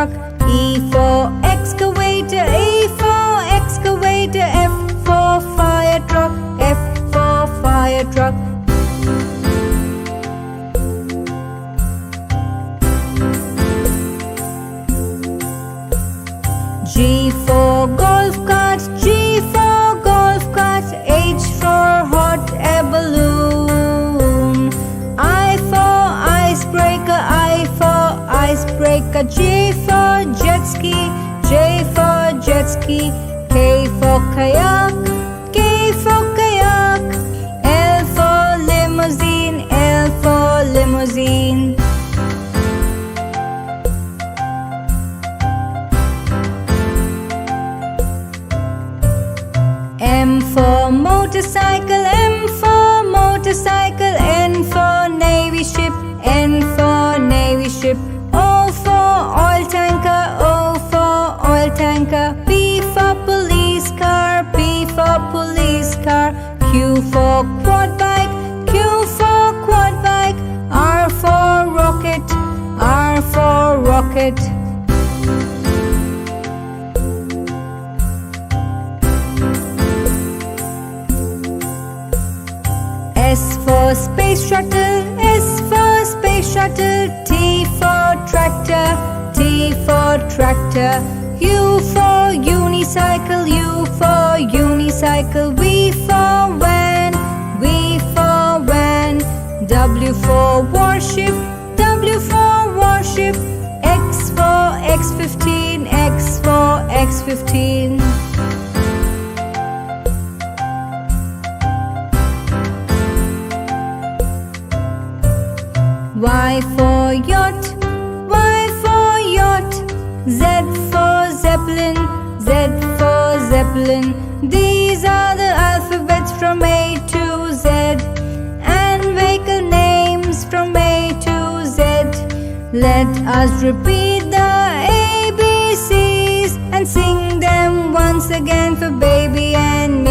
truck. E for excavator, E for excavator. F for fire truck, F for fire truck. G for golf cart, G for golf cart. H for hot air balloon. I for icebreaker, I for icebreaker. J for jet ski, J for jet ski. K for kayak, K for kayak. L for limousine, L for limousine. M for motorcycle, M for motorcycle. N for navy ship, N for navy ship. O for oil tanker, O for oil tanker. P for police car, P for police car. Q for quad bike, Q for quad bike. R for rocket, R for rocket. S for space shuttle, S for space shuttle. T for tractor, T for tractor. U for unicycle, U for unicycle. V for van, V for van. W for warship, W for warship. X for X-15, X for X-15. Y for yacht, Y for yacht. Z for zeppelin, Z for zeppelin. These are the alphabets from A to Z, and vehicle names from A to Z. Let us repeat the ABCs and sing them once again for baby and me.